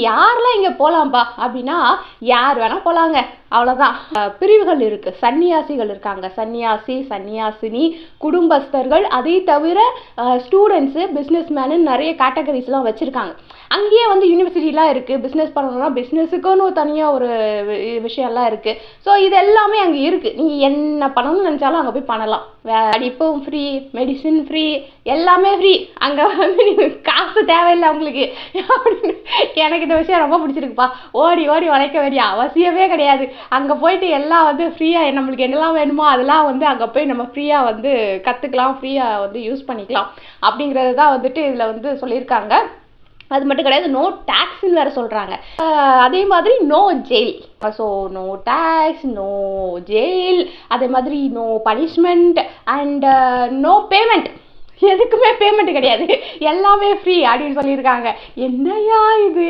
யாரெல்லாம் இங்கே போகலாம்ப்பா அப்படின்னா யார் வேணால் போகலாங்க, அவ்வளோதான். பிரிவுகள் இருக்குது, சன்னியாசிகள் இருக்காங்க, சன்னியாசி சன்னியாசினி, குடும்பஸ்தர்கள், அதை தவிர ஸ்டூடெண்ட்ஸு, பிஸ்னஸ் மேனு நிறைய கேட்டகரிஸ்லாம் வச்சுருக்காங்க. அங்கேயே வந்து யூனிவர்சிட்டிலாம் இருக்குது. பிஸ்னஸ் பண்ணணும்னா பிஸ்னஸுக்குன்னு தனியாக ஒரு விஷயம்லாம் இருக்குது. ஸோ இது எல்லாமே அங்கே இருக்குது. நீங்கள் என்ன பண்ணணும்னு நினச்சாலும் அங்கே போய் பண்ணலாம். படிப்பும் ஃப்ரீ, மெடிசின் ஃப்ரீ, எல்லாமே ஃப்ரீ. அங்கே வந்து நீங்கள் காசு தேவையில்லை உங்களுக்கு அப்படின்னு. எனக்கு இந்த விஷயம் ரொம்ப பிடிச்சிருக்குப்பா. ஓடி ஓடி உழைக்க வேண்டிய அவசியமே கிடையாது. அங்கே போயிட்டு எல்லாம் வந்து ஃப்ரீயாக நம்மளுக்கு என்னெல்லாம் வேணுமோ அதெல்லாம் வந்து அங்கே போய் நம்ம ஃப்ரீயாக வந்து கற்றுக்கலாம், ஃப்ரீயாக வந்து யூஸ் பண்ணிக்கலாம் அப்படிங்கிறது தான் வந்துட்டு இதில் வந்து சொல்லியிருக்காங்க. அது மட்டும் கிடையாது, நோ டேக்ஸ்ன்னு வேறு சொல்கிறாங்க. அதே மாதிரி no jail. So no tax, no jail, அதே மாதிரி no punishment and no payment. எதுக்குமே பேமெண்ட் கிடையாது, எல்லாமே ஃப்ரீ அப்படின்னு சொல்லியிருக்காங்க. என்னையா இது?